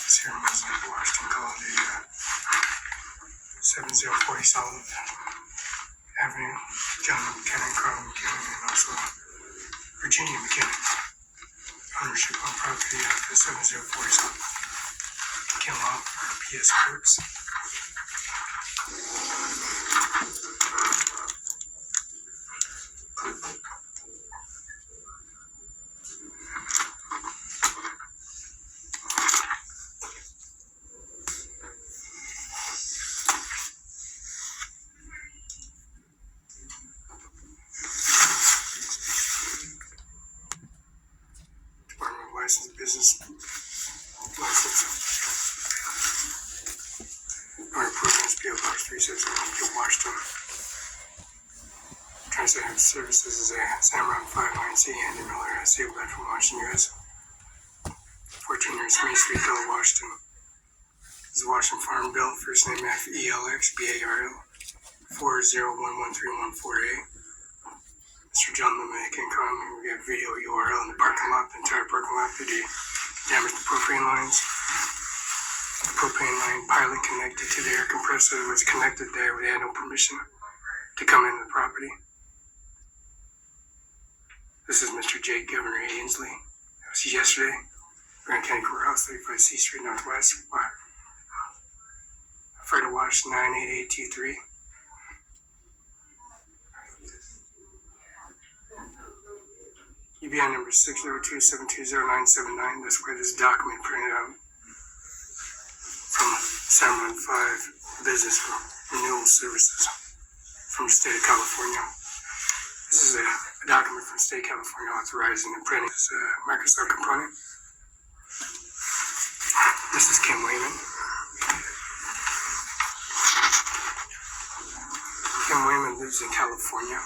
Here in Washington called the 7040 South Avenue, John McKinnon, Carl McKinnon, and also Virginia McKinnon. Ownership on property at the 7040 South Kinlaw PS Courts. License, business license. Our programs PO Box 360 Washington. Translating services is a OWNERCIMARON5INC Andy Miller, SC from Washington, US. 14 years, Main Street, Bill, Washington. This is Washington Farm Bill, first name FELX BARL 40113148. Mr. John Lemick and Con, we have video URL in the parking lot, the entire parking lot. They damaged the propane lines. The propane line pilot connected to the air compressor was connected there. We had no permission to come into the property. This is Mr. J. Governor Ainsley. That was yesterday. Grand County Courthouse, 35 C Street Northwest. Fire to Watch 98823. UBI number 602-720-979. That's where this document printed out from San 5 Business Renewal Services from the state of California. This is a document from the state of California authorizing and printing this Microsoft component. This is Kim Wayman. Kim Wayman lives in California,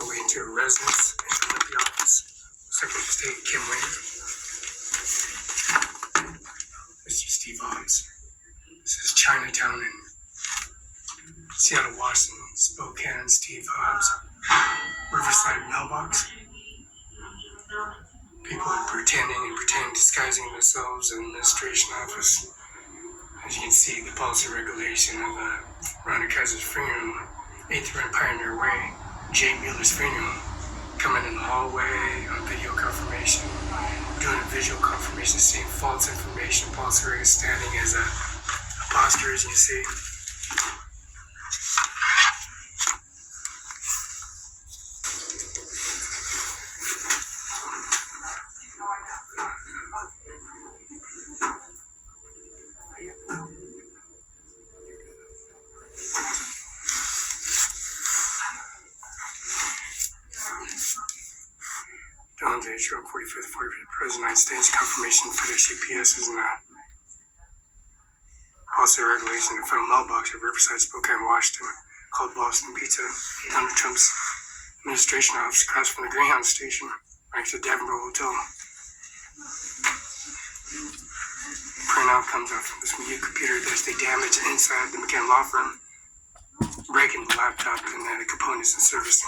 away into her residence in the office. Secretary of State Kim Wayman. Mr. Steve Hobbs. This is Chinatown in Seattle, Washington, Spokane, Steve Hobbs. Riverside mailbox. People are pretending, disguising themselves in the administration office. As you can see, the policy regulation of Rhonda Kaiser's funeral, 8th Run Pioneer Way, Jay Mueller's funeral, coming in the hallway on video confirmation, doing a visual confirmation, seeing false information, policy regulation standing as a poster, as you see. Donald J. Trump, 45th, 45th President of the United States, confirmation FedEx UPS is in the policy regulation in the federal mailbox at Riverside, Spokane, Washington, called Boston Pizza. Donald Trump's administration office across from the Greyhound station, right to the Denver Hotel. Printout comes out from this new computer that they damaged inside the McKinnon law firm, breaking the laptop and the components and service,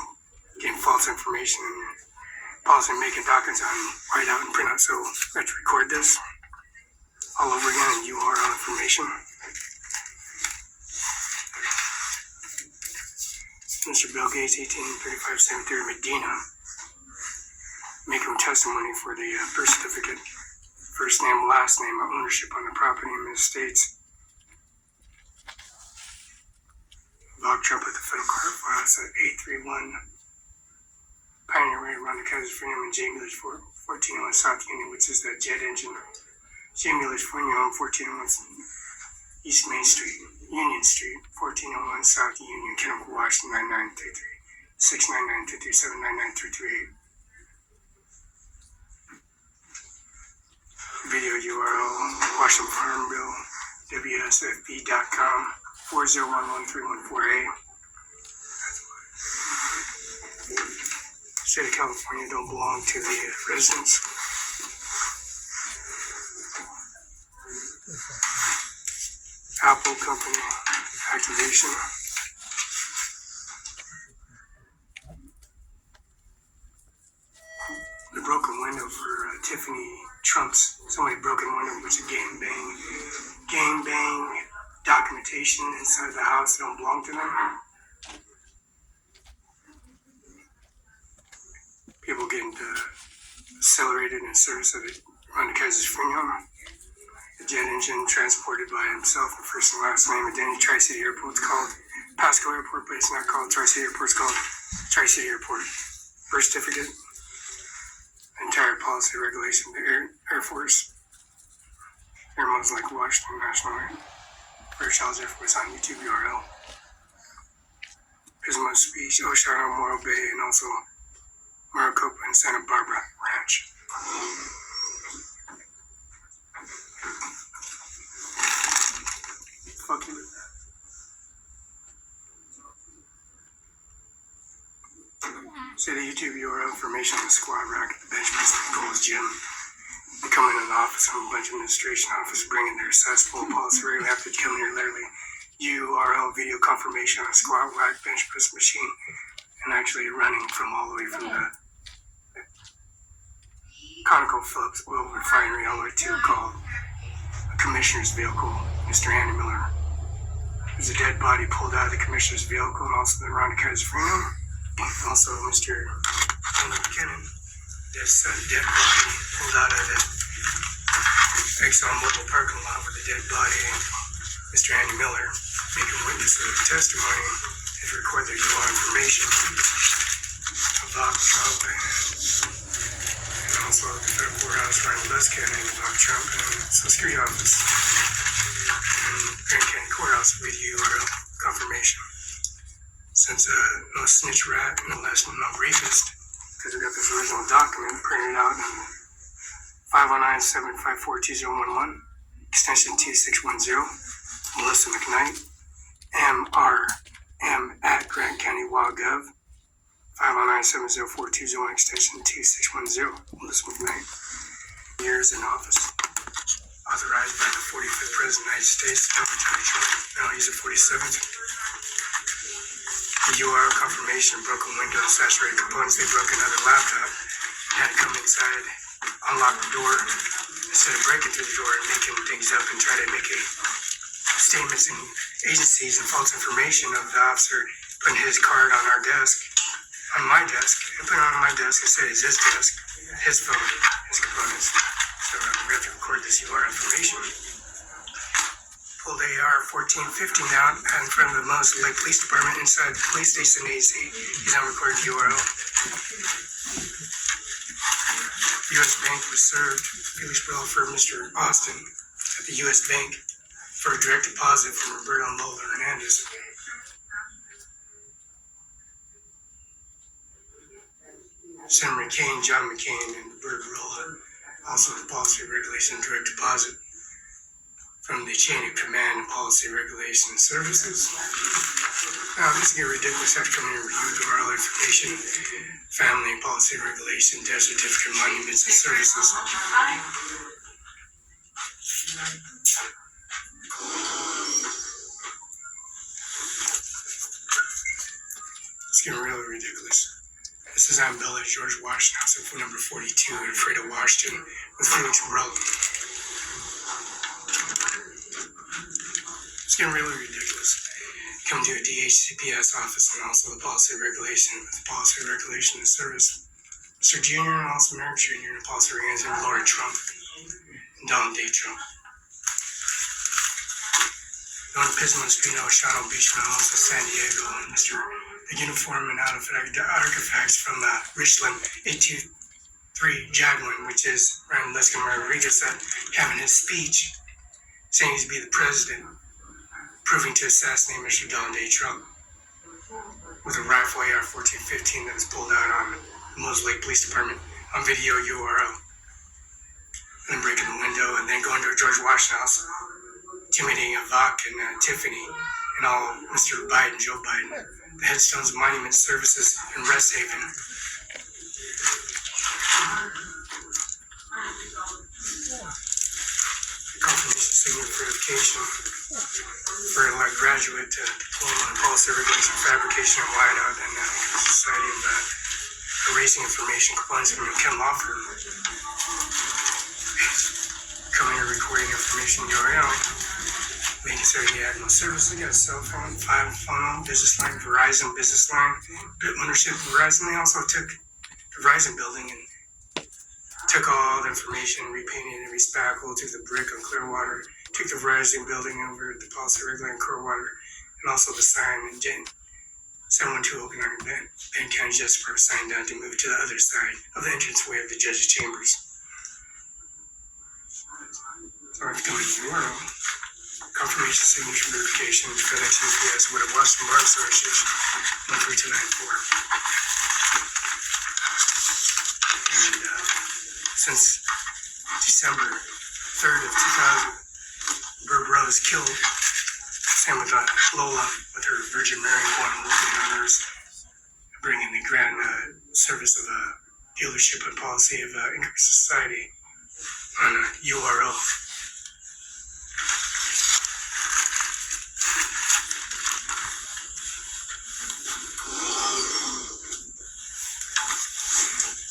getting false information and policy making documents on write out and print out. So let's record this all over again in URL information. Mr. Bill Gates, 1835-73 Medina, making testimony for the birth certificate, first name, last name, ownership on the property in the States. Bob Trump at the federal court file at 831 Pioneer Way, Rhonda Kaiser's funeral in J. Miller's 1401 South Union, which is that jet engine. J. Miller's funeral on 1401 East Main Street, Union Street, 1401 South Union, Chemical, Washington, 99336992338. Video URL, Washington Farm Bill, WSFB.com, 40113148. State of California don't belong to the residents. Apple Company activation. The broken window for Tiffany Trump's. Somebody broke a window, which is a gangbang information inside the house that don't belong to them. People getting accelerated in service of the Rwanda Kaiser's funeral. The jet engine transported by himself and first and last name at Denny Tri-City Airport. It's called Pasco Airport, but it's not called Tri-City Airport. It's called Tri-City Airport. Birth certificate, entire policy regulation, the Air Force. Airmodes like Washington National British Air Force on YouTube URL. Pismo Speech, Oceano, Morro Bay, and also Maricopa and Santa Barbara Ranch. Fuck you with that. See the YouTube URL information on the squad rack at the bench press Gold's Gym. They come into the office from a bunch of administration office bringing their accessible policy regularly after they come here literally URL video confirmation on a squat rack bench press machine and actually running from all the way from the ConocoPhillips oil refinery all the way to called a commissioner's vehicle, Mr. Andy Miller. There's a dead body pulled out of the commissioner's vehicle and also the Rwanda Kaiser funeral. Also Mr. Andy McKinnon. There's a dead body pulled out of the ExxonMobil parking lot with a dead body. Mr. Andy Miller, making witness of the testimony, has recorded the raw information about Trump and also the federal courthouse Ryan Leska and about Trump and the Social Security office and Grand County Courthouse video or confirmation. Since no snitch rat, no less no rapist, because we got this original document printed out in 519-754-2011, extension 2610, Melissa McKnight, MRM at Grant County WildGov, 519-704-201, extension 2610, Melissa McKnight. Years in office, authorized by the 45th President of the United States, now he's the 47th. The URL confirmation, broken window, saturated components, they broke another laptop. They had to come inside, unlock the door, instead of breaking through the door and making things up and try to make statements and agencies and false information of the officer putting his card on our desk, on my desk, and putting it on my desk and said it's his desk, his phone, his components. So we have to record this URL information. Pulled AR-1415 out in front of the Moses Lake Police Department inside the police station AC. He's on recorded URL. U.S. Bank was served. Felix Barela for Mr. Austin at the U.S. Bank for a direct deposit from Roberto and Lola Hernandez. Senator McCain, John McCain, and Roberto Barela, also the policy regulation direct deposit from the chain of command and policy regulation services. Now, this is getting ridiculous after coming in and review the oral information, family and policy regulation, death certificate, monuments and services. It's getting really ridiculous. This is Bella George Washington, house phone number 42 in Fredo, Washington, with Felix Barela. It's getting really ridiculous. Come to a DHCPS office and also the policy regulation with the policy regulation and service. Mr. Jr. and also Merrick Jr. and policy regulation and Laura Trump and Donald J. Trump. Going to Pismo Espino, Shadow Beach, and also San Diego, and Mr. The uniform and artifacts from Richland 823 Jaguar, which is Ryan Leska Rodriguez having his speech saying he's to be the president, proving to assassinate Mr. Donald J. Trump with a rifle AR-1415 that was pulled out on the Moses Lake Police Department on video URL. And then breaking the window and then going to a George Washington house, intimidating Ivanka and Tiffany and all Mr. Biden, Joe Biden, the headstones of monument services in Rest Haven. Confirmation signal verification for a graduate diploma in policy regulation, fabrication, and whiteout, and Society of Erasing Information Compliance from Ken Law Firm. Coming and recording information URL. making sure he had no service. He got a cell phone, 5 phone, business line, Verizon business line, ownership of Verizon. They also took the Verizon building and took all the information, repainted it, respackled, took the brick on Clearwater, took the Verizon building over the policy regulator in Clearwater, and also the sign in 712 Okanagan Bend County Justice Department signed down to move to the other side of the entranceway of the judge's chambers. So I have to go to the URL. Confirmation signature verification, Felix UPS with a Washington Bar Association, 13294. And since December 3rd of 2000, Barela was killed. Same with Lola with her Virgin Mary Guadalupe honors, bringing the grand service of a dealership and policy of Increased Society on a URL.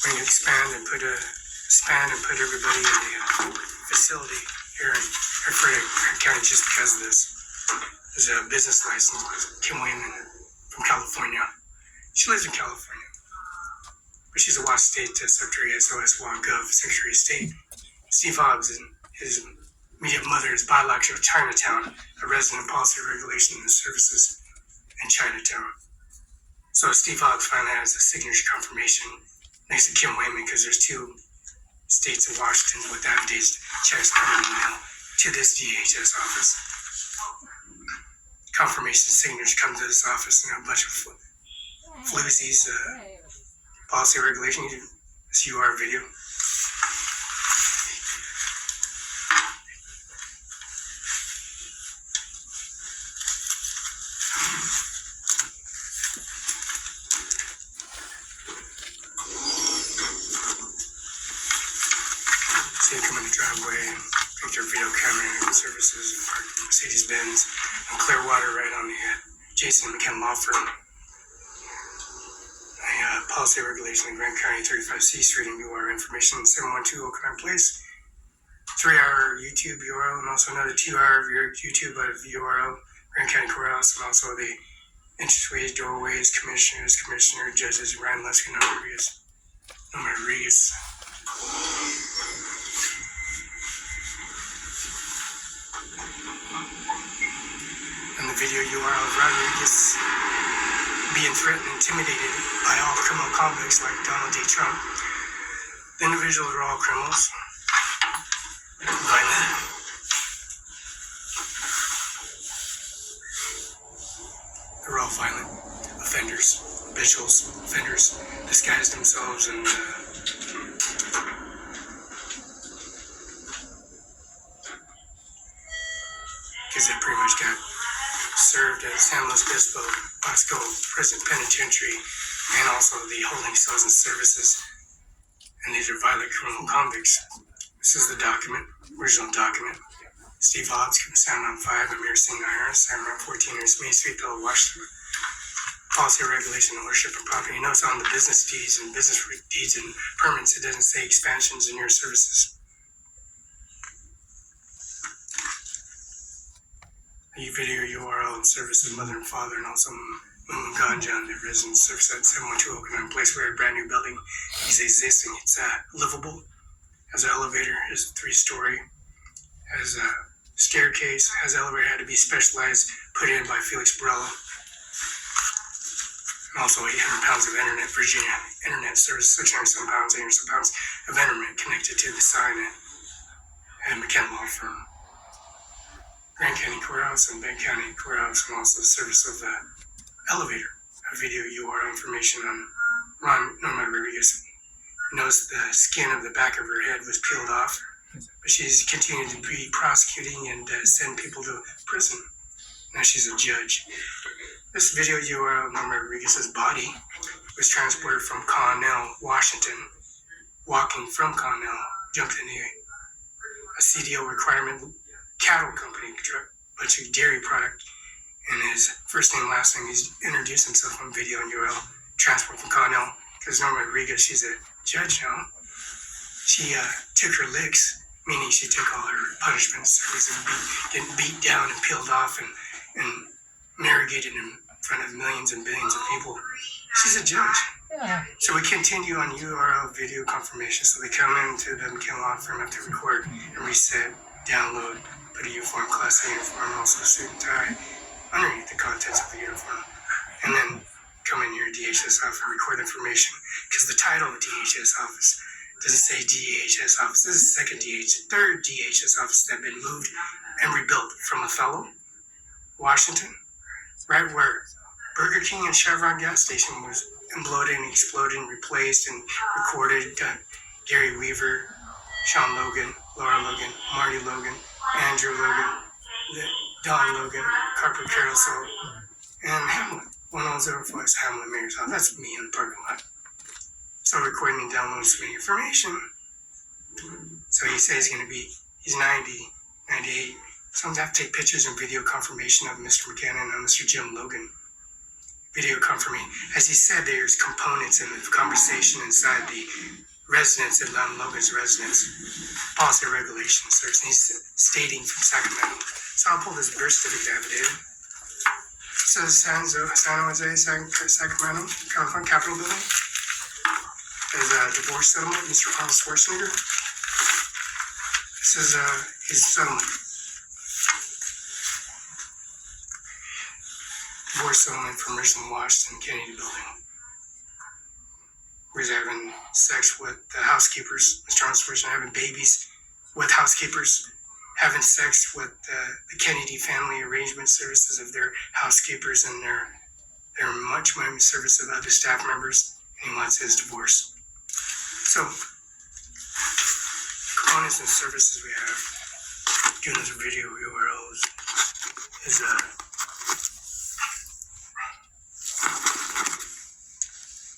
We're going to expand and put everybody in the facility here in Frederick County just because of this. There's a business license with Kim Wayman from California. She lives in California, but she's a Washington State Secretary, SOS Gov Secretary of State. Steve Hobbs and his immediate mother is biological Chinatown, a resident of policy regulation and services in Chinatown. So Steve Hobbs finally has a signature confirmation next to Kim Wayman because there's 2 states in Washington with affidavits checks coming in the mail to this DHS office. Confirmation signatures come to this office and a bunch of floozies, policy regulation. This UR video. See them come in the driveway and pick their video camera and services and park Mercedes-Benz and Clearwater right on the Jason McKenna law firm. Policy regulation in Grant County, 35C Street and UR information, 712 Okanagan Place. 3-hour YouTube URL and also another 2-hour YouTube out of URL, Grant County Courthouse, and also the entranceways, doorways, commissioners, judges, Ryan Luskin, Rodriguez. And the video URL of Rodriguez being threatened and intimidated by all criminal convicts like Donald J. Trump. The individuals are all criminals. Violent. They're all violent offenders, habituals, offenders, disguise themselves and because they pretty much got served at San Luis Obispo Prison Penitentiary and also the holding cells and services. And these are violent criminal convicts. This is the document, original document. Steve Hobbs, San Mountain 5, Ajmer Singh, San Mountain 14, Main Street, Bella, Washington. Policy, regulation, ownership, and property. You notice on the business deeds and permits, it doesn't say expansions in your services. You video URL and services, mother and father, and also Moon Ganja and the residence service at 712 Okanagan Place. We're a brand new building. It's existing. It's livable. Has an elevator. Is 3-story. Has a staircase. Has an elevator. Had to be specialized. Put in by Felix Barela. And also 800 pounds of internet. Virginia internet service. 600 some pounds. 800 some pounds of internet connected to the sign and McKenna law firm. Grant County Courthouse and Bank County Courthouse, and also the service of the elevator. A video URL information on Norma Rodriguez. Notice the skin of the back of her head was peeled off, but she's continued to be prosecuting and send people to prison. Now she's a judge. This video URL, Norma Rodriguez's body, was transported from Connell, Washington, walking from Connell, jumped in a CDO requirement cattle company, a bunch of dairy product, and his first name, last name, he's introduced himself on video and URL, transport from Connell, because Norma Rodriguez, she's a judge now. She took her licks meaning she took all her punishments. It was getting beat down and peeled off and interrogated in front of millions and billions of people. She's a judge. Yeah. So we continue on URL video confirmation. So they come into the McKenna law firm, have to record and reset, download, put a uniform, class A uniform, also suit and tie underneath the contents of the uniform. And then come in here, DHS office, record information. Because the title of the DHS office doesn't say DHS office. This is the third DHS office that had been moved and rebuilt from Othello, Washington, right where Burger King and Chevron gas station was imploded and exploded and replaced and recorded. Gary Weaver, Sean Logan, Laura Logan, Marty Logan, Andrew Logan, Don Logan, Carper Carousel, and Hamlet. 1005 is Hamlet Mayor's house. That's me in the parking lot. So recording and downloading some information. So he says he's 90, 98. So I'm going to have to take pictures and video confirmation of Mr. McKenna and Mr. Jim Logan. Video confirmation. As he said, there's components in the conversation inside the residence at Logan's residence. Policy regulations. He's stating from Sacramento. So I'll pull this birth certificate affidavit. It says San Jose, Sacramento, California, Capitol Building. There's a divorce settlement, Mr. Arnold Schwarzenegger. This is his settlement. Divorce settlement from Richland, Washington, Kennedy Building. Where he's having sex with the housekeepers, Mr. Arnold Schwarzenegger, having babies with housekeepers, having sex with the Kennedy family arrangement services of their housekeepers and their much money service of other staff members. And he wants his divorce. So, components and services we have, doing this video URLs, is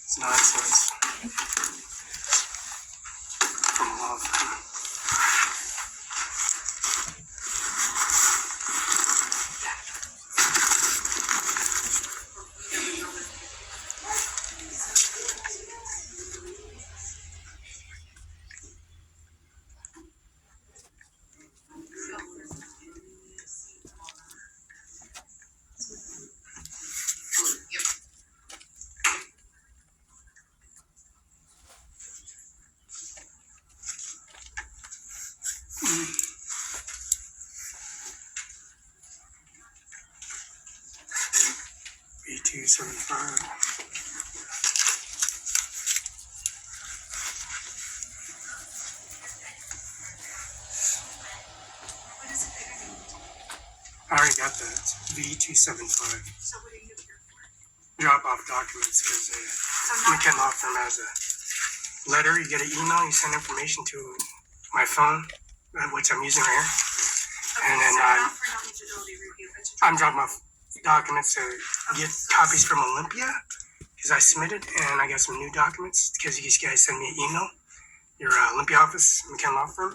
it's nonsense from a law firm. B275. I already got that. It's V275. So what are you here for? Drop off documents because McKenna Law Firm has a letter. You get an email, you send information to my phone, which I'm using right here. Okay, And then so not for eligibility review, but I'm dropping off documents to get copies from Olympia because I submitted, and I got some new documents because you guys send me an email. Your Olympia office, McKenna Law Firm.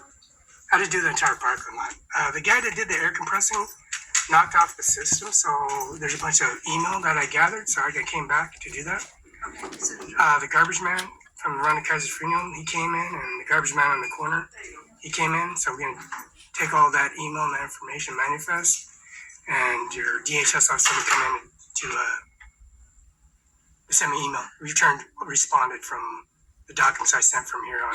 I had to do the entire parking lot. The guy that did the air compressing knocked off the system, so there's a bunch of email that I gathered, so I came back to do that. okay, so The garbage man from Veronica Kaiser's funeral, he came in, and the garbage man on the corner, he came in, so we're going to take all that email and that information manifest, and your DHS officer will come in to send me email. Responded from the documents I sent from here on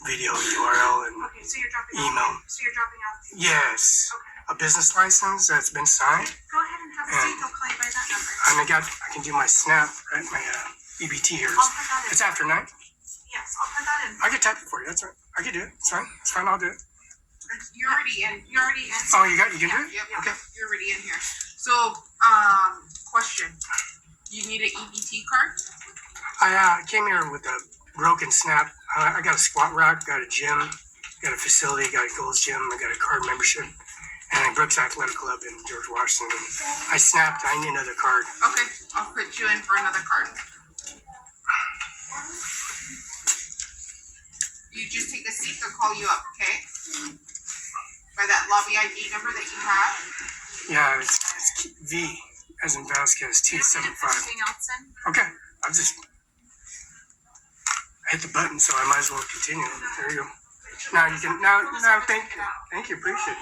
video, URL, and okay, so you're dropping email. off. So you're dropping off. Yes, Okay. a business license that's been signed, Go ahead and have a seat. They'll call you by that number. and I can do my SNAP, right? My EBT here. I'll put that in. It's after 9. Yes, I'll put that in. I can type it for you. That's right. I can do it. It's fine. It's fine. I'll do it. You're already in. You're already in. Oh, you can do it? Yep. Okay. You're already in here. So, question. You need an EBT card? I came here with a broken SNAP. I got a squat rack, got a gym, got a facility, got a Gold's Gym, I got a card membership, and a Brooks Athletic Club in George Washington. I snapped. I need another card. Okay, I'll put you in for another card. You just take a seat. They'll call you up, okay? By that lobby ID number that you have. Yeah, it's V as in Vasquez, You're gonna put 275. anything else in? Okay, I hit the button, so I might as well continue. There you go. Now you can, thank you, appreciate it.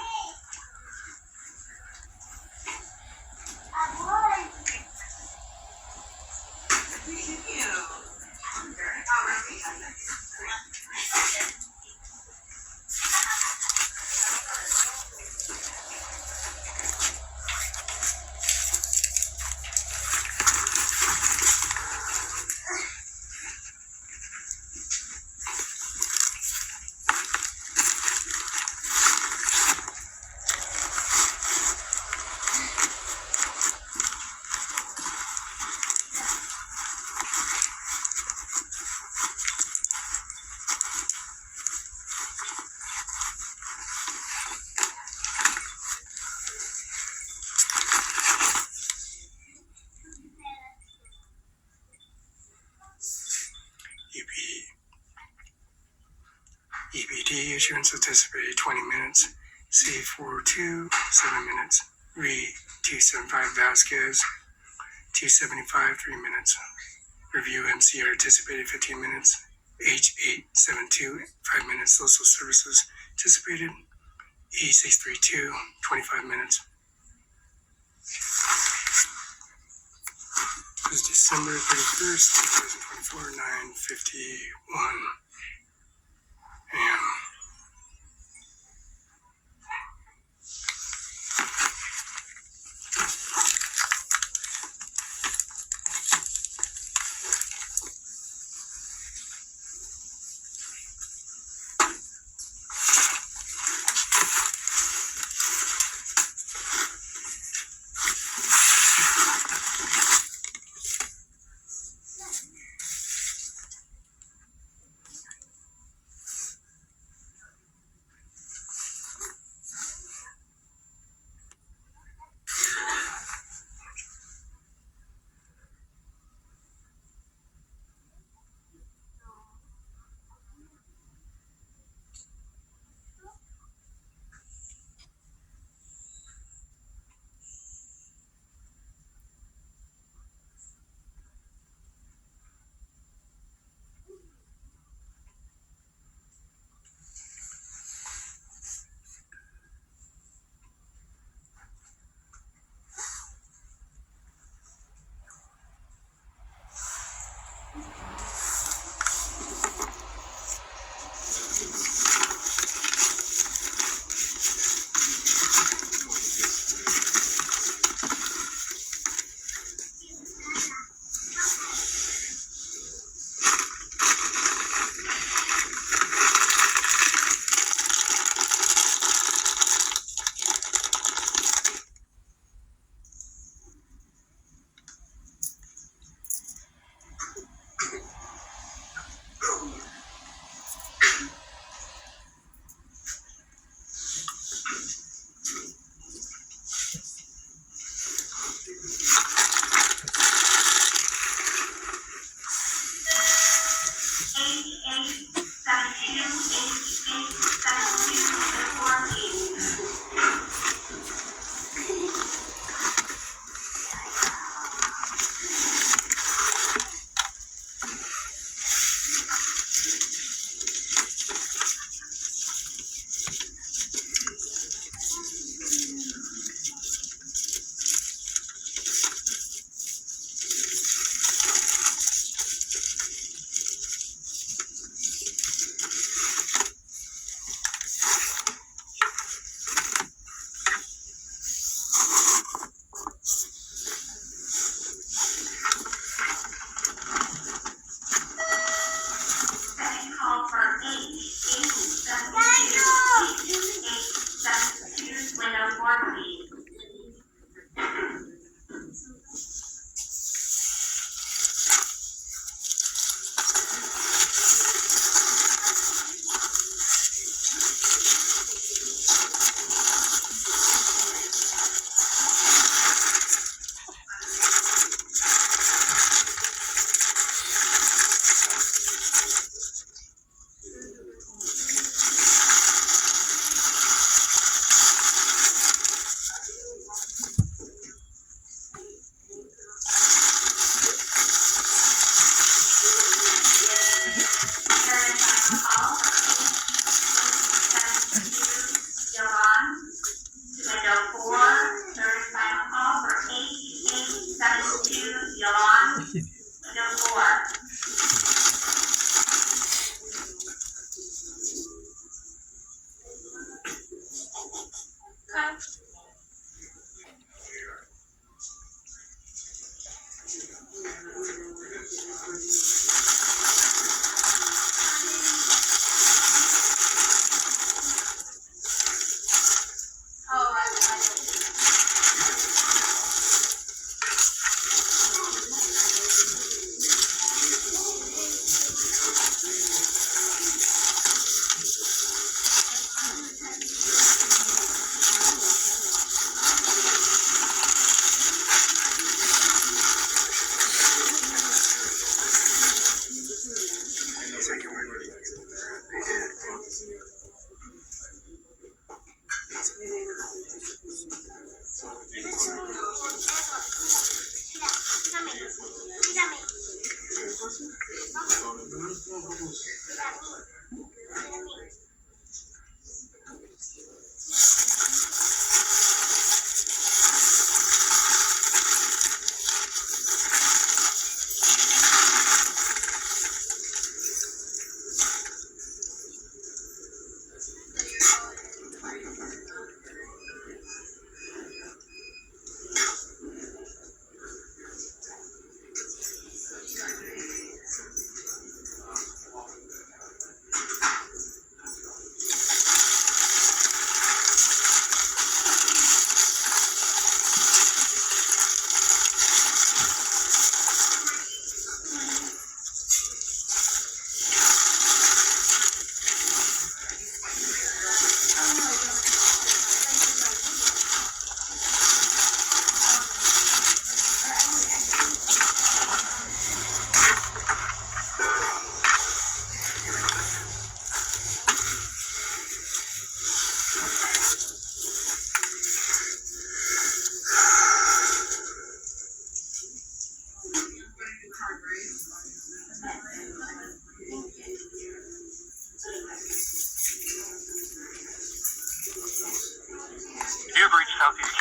EBD issuance anticipated 20 minutes. C42, 7 minutes. Re 275 Vasquez, 275, 3 minutes. Review MCR anticipated 15 minutes. H872, 5 minutes. Social services anticipated. E632, 25 minutes. It was December 31st, 2024, 9:51 a.m.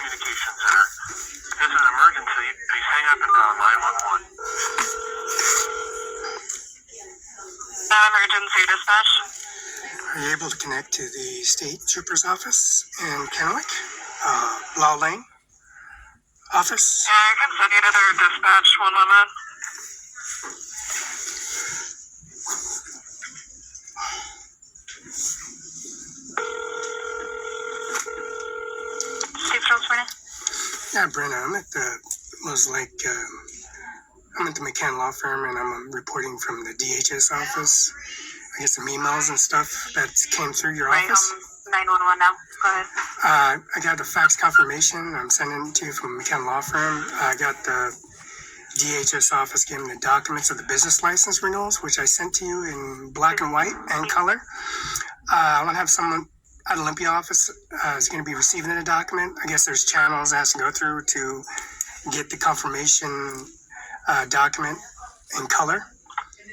Communication Center. If this is an emergency, please hang up and dial 911. Emergency dispatch. Are you able to connect to the state trooper's office in Kennewick? Law Lane office? Yeah, I can send you to their dispatch. One moment. Steve Transfer. Yeah, Brenna, I'm at the McCann Law Firm, and I'm reporting from the DHS office. I get some emails and stuff that came through your office. 911 now. Go ahead. I got the fax confirmation. I'm sending it to you from McCann Law Firm. I got the DHS office gave me the documents of the business license renewals, which I sent to you in black and white and color. I'm going to have someone at Olympia office is going to be receiving the document. I guess there's channels it has to go through to get the confirmation document in color.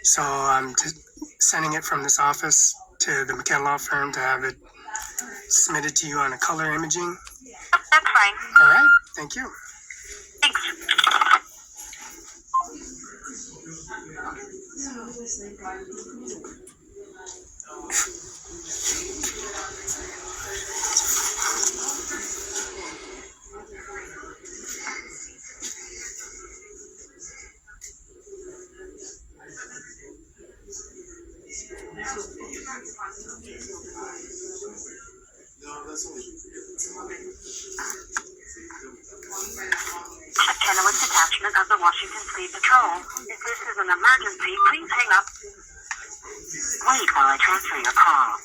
So I'm just sending it from this office to the McCann Law Firm to have it submitted to you on a color imaging. That's fine. All right. Thank you. Thanks. Kennewick detachment of the Washington State Patrol. If this is an emergency, please hang up. Wait while I transfer your call.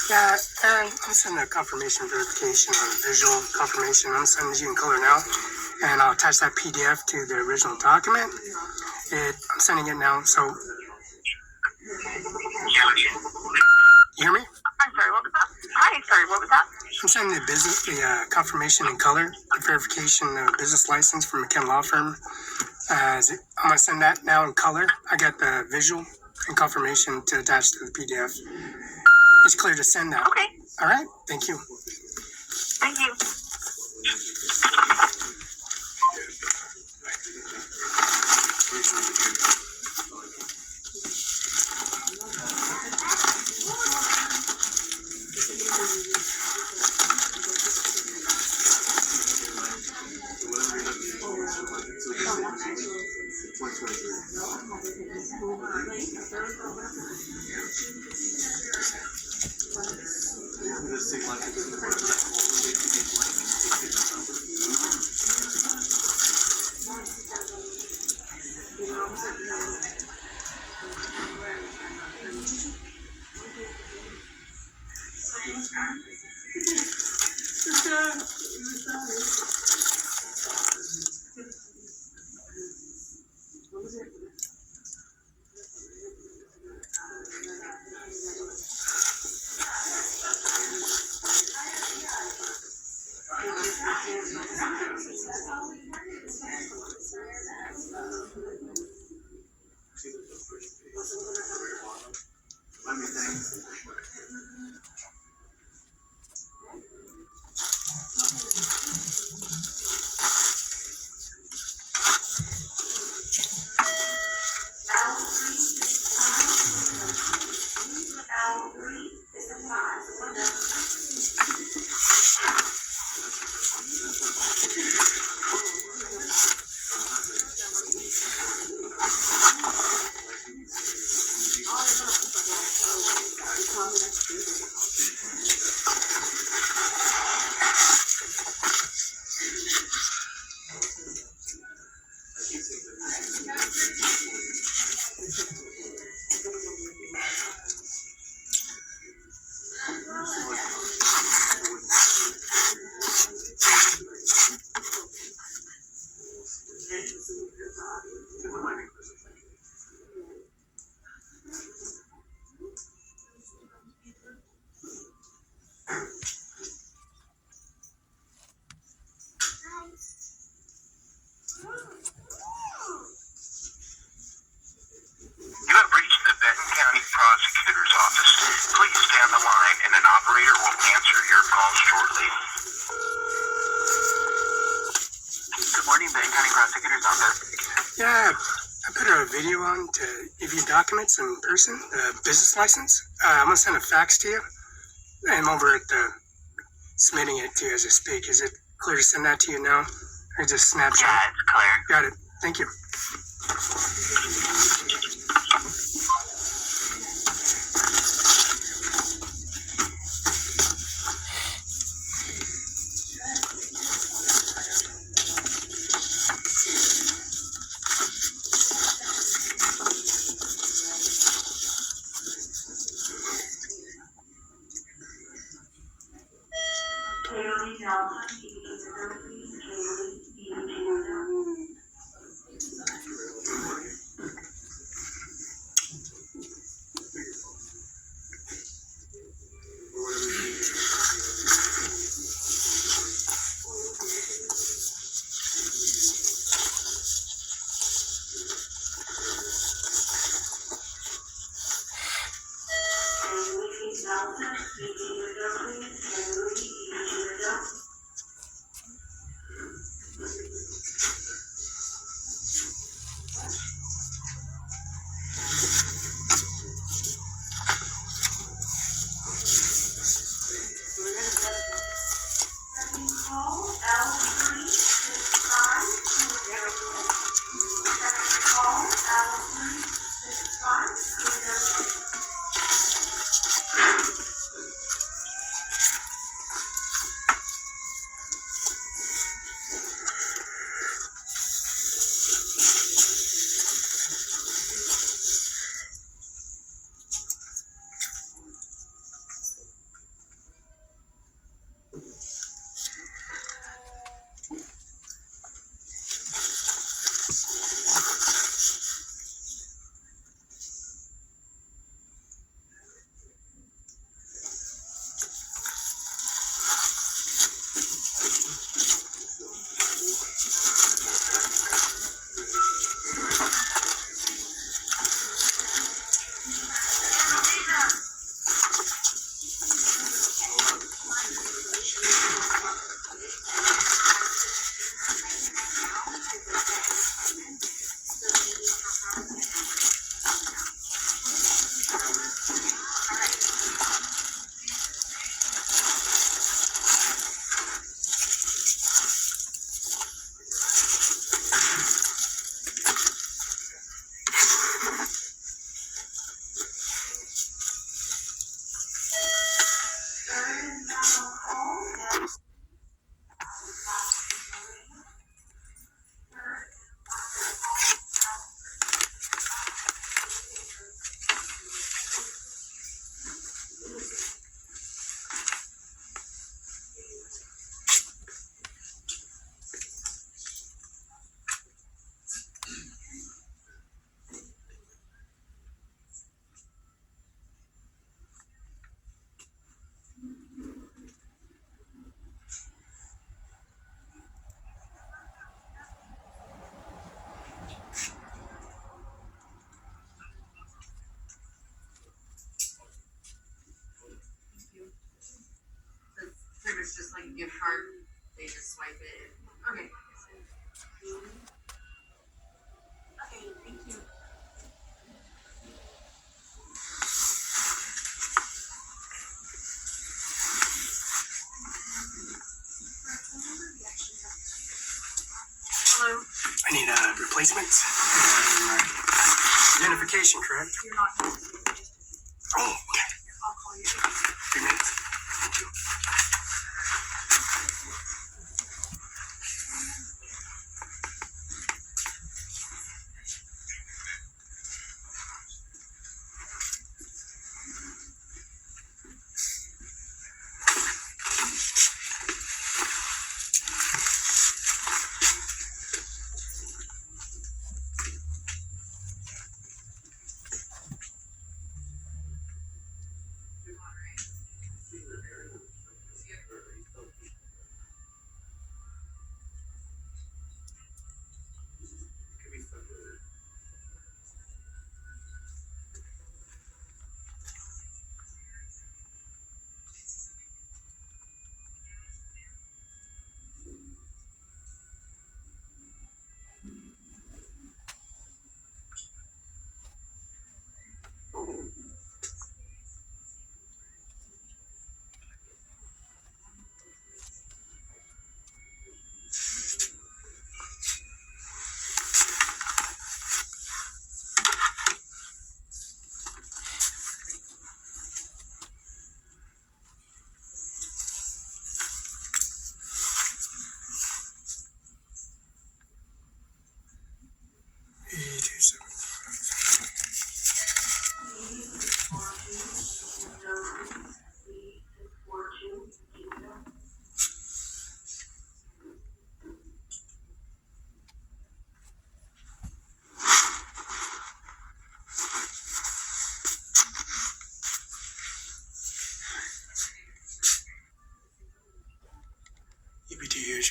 Yeah, Aaron, I'm sending a confirmation verification or visual confirmation. I'm sending you in color now, and I'll attach that PDF to the original document. I'm sending it now, so. You hear me? I'm sorry, what was that? Hi, sorry, what was that? I'm sending the confirmation in color, the verification business license from McCann Law Firm. I'm going to send that now in color. I got the visual and confirmation to attach to the PDF. It's clear to send that. Okay. All right. Thank you. Thank you. letting the incoming prosecutors on this? Yeah, I put a video on to review documents in person, the business license. I'm gonna send a fax to you. I'm over at the submitting it to you as I speak. Is it clear to send that to you now? Or just snapshot? Yeah, it's clear. Got it. Thank you. It's just like a gift card. They just swipe it. Okay. Okay, thank you. Hello. I need a replacement. Identification, correct? You're not. Oh, okay. I'll call you. 3 minutes. Thank you. You're not right.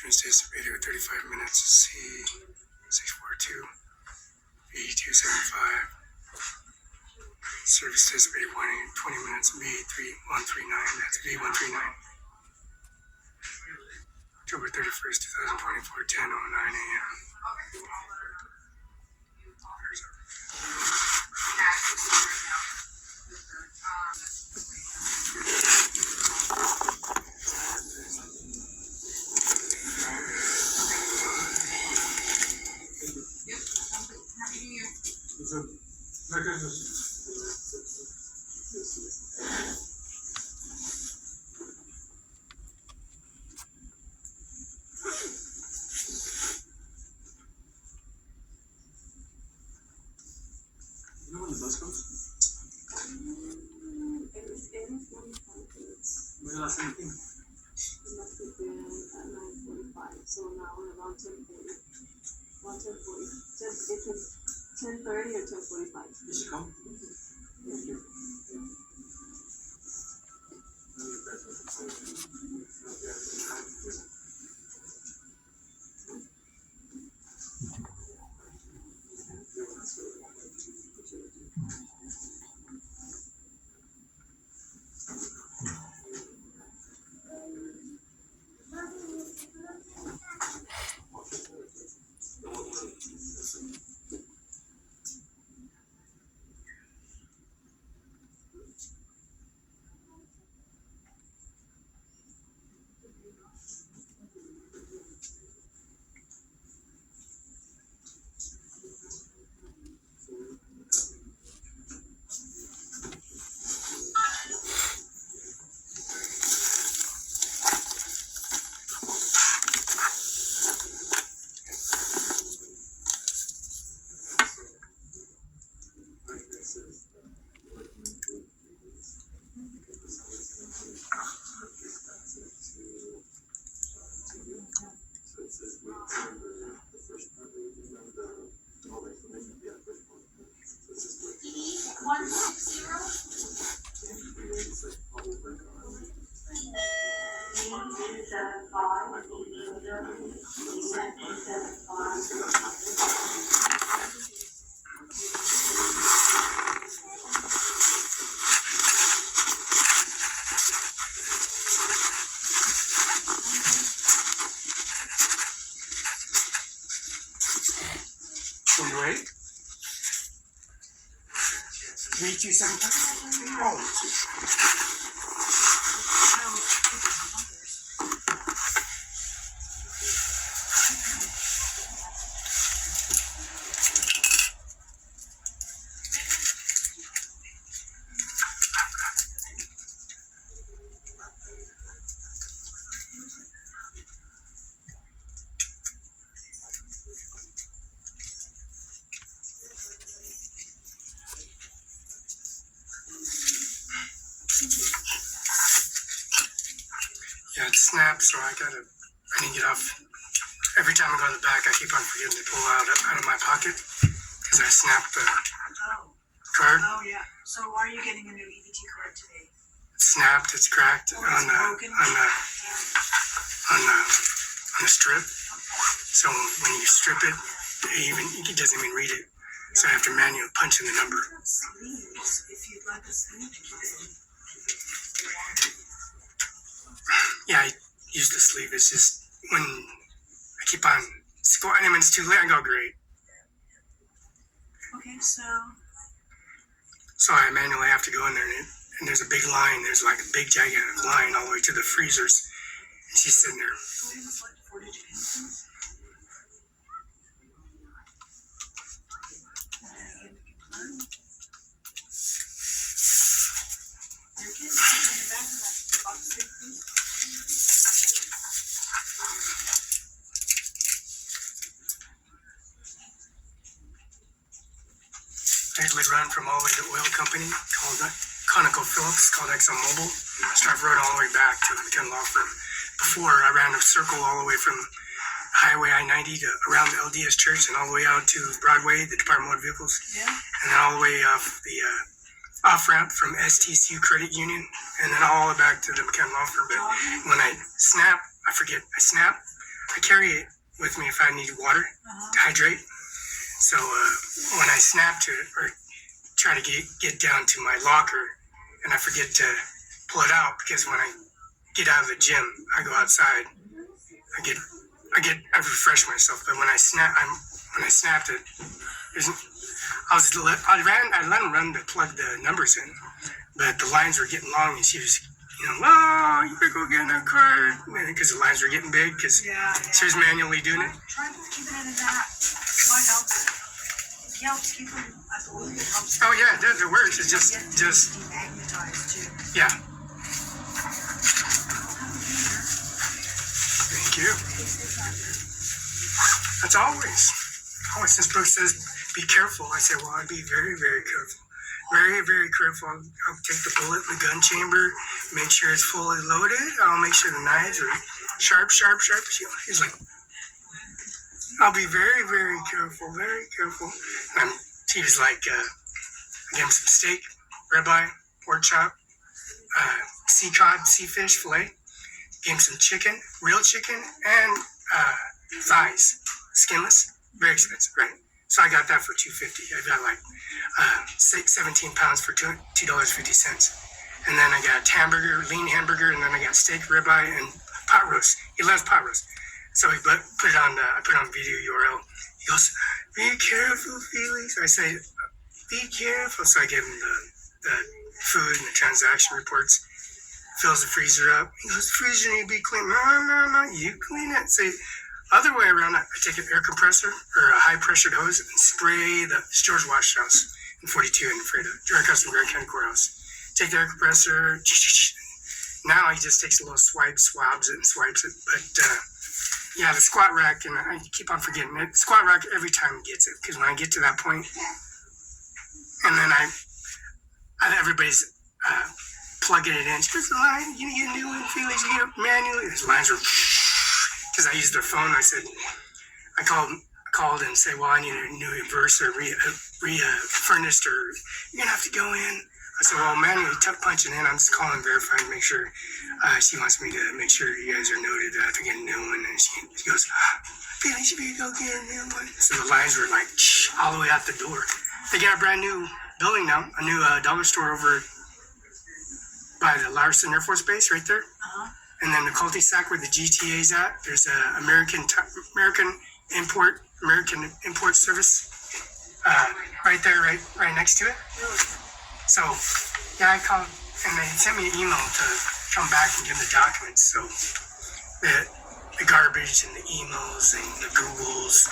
Insurance anticipated with 35 minutes. C 642 B 275. Service anticipated 20 minutes. B 3139. That's B 139. October 31st, 2024, 10:09 a.m. Happy New Year. You know when the bus goes? Every 45 minutes. When the last time you came? It must have been at 9:45. So now we're around 10:40. Around 10:40. It was 10:30 or 10:45. You should come. Thank you. Wait. 3275. Oh. Yeah, it snapped, so I didn't get off. Every time I go to the back, I keep on forgetting to pull out of my pocket because I snapped the card. Oh yeah. So why are you getting a new EBT card today? It's snapped, it's cracked Oh, on it's broken? the strip. So when you strip it, it doesn't even read it. So I have to manually punch in the number. Sleeves. If you'd like a sleeve, you can. Yeah, I use the sleeve. It's just when I keep on squatting him and it's too late, I go great. Okay, so So I manually have to go in there and there's a big line. There's like a big gigantic line all the way to the freezers. And she's sitting there. go ahead and select 4-digit pin, please. And confirm. Very good. Put it on the back of that box stick, please. It would run from all the way to oil company called ConocoPhillips, called ExxonMobil. Start running all the way back to the McKenna Law Firm. Before I ran a circle all the way from Highway I-90 to around the LDS Church and all the way out to Broadway, the Department of Motor Vehicles, Yeah. and then all the way off the off-ramp from STCU Credit Union, and then all the way back to the McKenna Law Firm. But when I snap, I forget. I snap, I carry it with me if I need water to hydrate. So when I snap to it or try to get down to my locker and I forget to pull it out because when I get out of the gym, I go outside. I refresh myself. But when I snapped it, I let him run to plug the numbers in, but the lines were getting long, and she was, oh, you better go get in that card, because the lines were getting big, because she was manually doing it. Try keeping it in that. Might help. It helps keep them. I believe it helps. Oh yeah, it works. It's just Demagnetized too. yeah. Thank you. That's always. Since Brooke says, be careful, I say, well, I'd be very, very careful. Very, very careful. I'll take the bullet in the gun chamber, make sure it's fully loaded. I'll make sure the knives are sharp. He's like, I'll be very, very careful, very careful. And he was like, I gave him some steak, ribeye, pork chop, sea cod, sea fish fillet. Gave him some chicken, real chicken, and thighs, skinless. Very expensive, right? So I got that for $2.50. I got like 17 pounds for $2.50. And then I got lean hamburger, and then I got steak, ribeye, and pot roast. He loves pot roast. So I put it on video URL. He goes, be careful, Felix. I say, be careful. So I gave him the food and the transaction reports. Fills the freezer up. He goes, the freezer need to be clean. No, you clean it. Say, other way around, I take an air compressor or a high-pressured hose and spray the George Wash House in 42 in Freda, Direct Custom Grand County Courthouse. Take the air compressor. Now he just takes a little swabs it and swipes it. But yeah, the squat rack, and I keep on forgetting it. Squat rack every time he gets it, because when I get to that point, and then everybody's plugging it in. She goes, line, you get a new one, Felix, you get it manually. His lines were. Because I used their phone, I called and said, well, I need a new inverse or furnished, or you're going to have to go in. I said, well, manually punching in, I'm just calling, verifying, make sure. She wants me to make sure you guys are noted that I have to get a new one. And she goes, Felix, you better go get a new one. So the lines were like all the way out the door. They got a brand new building now, a new dollar store over by the Larson Air Force Base right there. And then the cul-de-sac where the GTA's at, there's a American Import Service right there, right next to it. So yeah, I called and they sent me an email to come back and give the documents. So the garbage and the emails and the Googles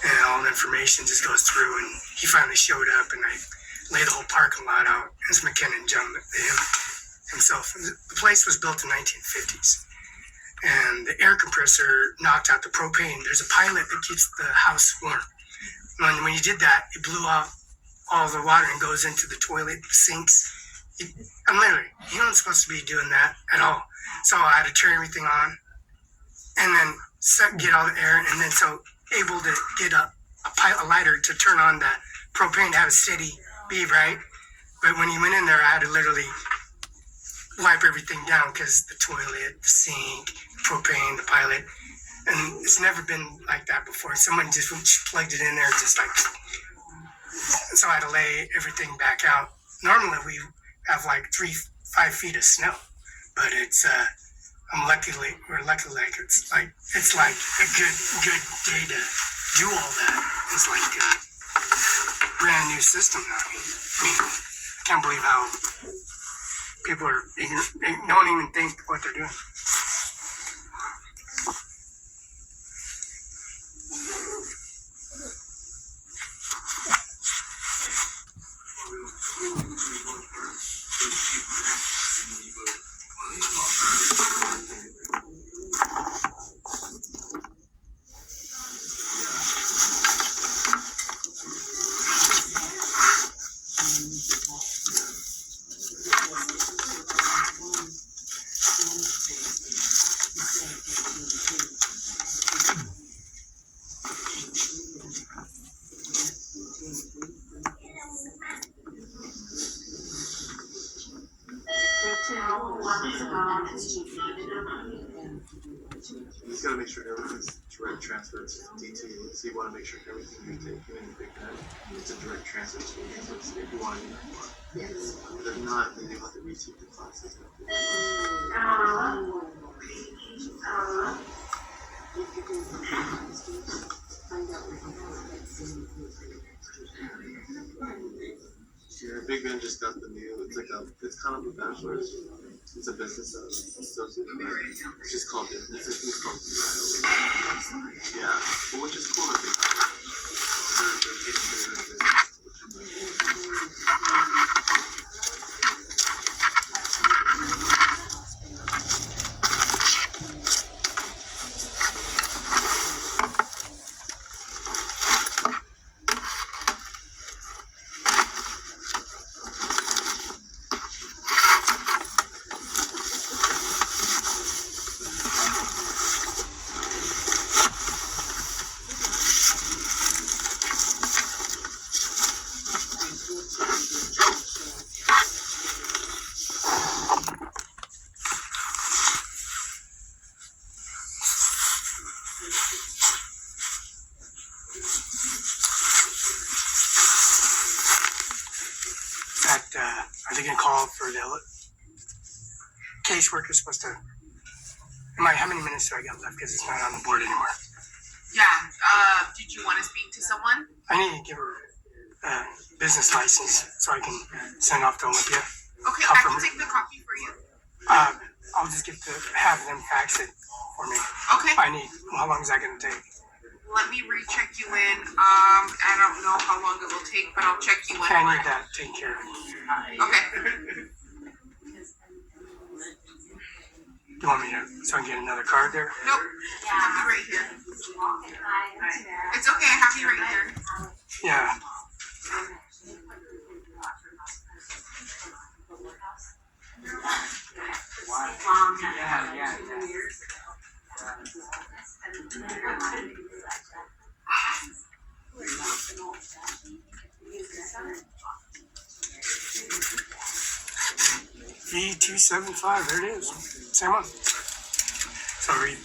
and all the information just goes through. And he finally showed up, and I laid the whole parking lot out. It's McKinnon jumped himself. The place was built in the 1950s, and the air compressor knocked out the propane. There's a pilot that keeps the house warm. When you did that, it blew out all the water and goes into the toilet, sinks. I'm literally, you're not supposed to be doing that at all. So I had to turn everything on, and then get all the air, and then so able to get a lighter to turn on the propane to have a steady bead, right? But when you went in there, I had to literally wipe everything down because the toilet, the sink, propane, the pilot, and it's never been like that before. Someone just plugged it in there, just like, so I had to lay everything back out. Normally we have like 5 feet of snow, but it's we're lucky like it's like a good day to do all that. It's like a brand new system now. I mean, I can't believe how people don't even think what they're doing. transfer to DT. So you want to make sure everything you're taking and you're picking up, it's a direct transfer to the resource if you want to do that part. Yes. If not, then you have to retake the classes. Yeah, Big Ben just got the new. It's kind of a bachelor's. It's a business associate, but it's just called it. It's called yeah, but which is cool. I think they're getting better at business. Are they going to call for the caseworker? Supposed to. How many minutes do I got left? Because it's not on the board anymore. Yeah. Did you want to speak to someone? I need to give her a business license so I can send off to Olympia. Okay, I can take the copy for you. I'll just have them fax it for me. Okay. How long is that going to take? Let me recheck you in. I don't know how long it will take, but I'll check you in. I need that taken care of. Okay. Do you want me to, so I can get another card there? Nope. I have you right here. It's okay, I have you right here. Yeah. V275, there it is. Same one. So read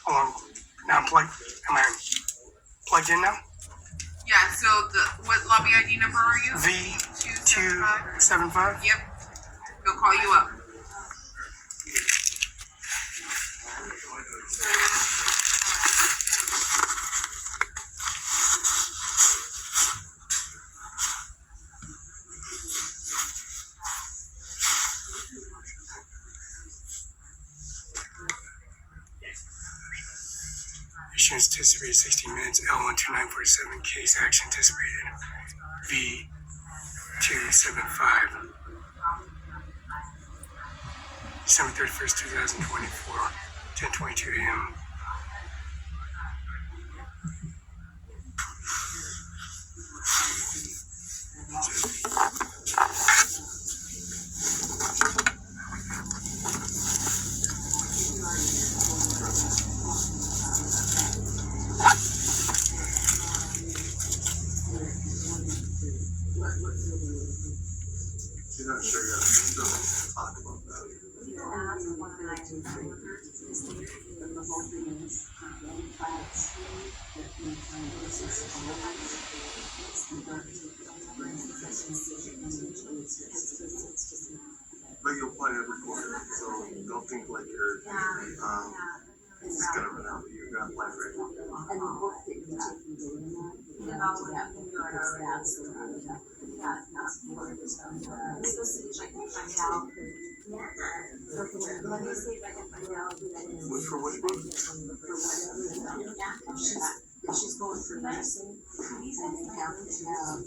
along. Now I'm plugged. Am I plugged in now? Yeah, so what lobby ID number are you? V275? Yep. He'll call you up. Issuance anticipated 16 minutes. L12947. Case action anticipated. V275. December 31st, 2024. 10:22 a.m. You're not sure yet. Still talk about that. But you'll play every quarter, so don't think like you're it's gonna run out. You're gonna play for it. And the book that you're taking data on, that's the one that's more of this. Let me go see if I can find out. Okay, let me see if I can find out who that is. For which one? If she's going for nursing, and they have to have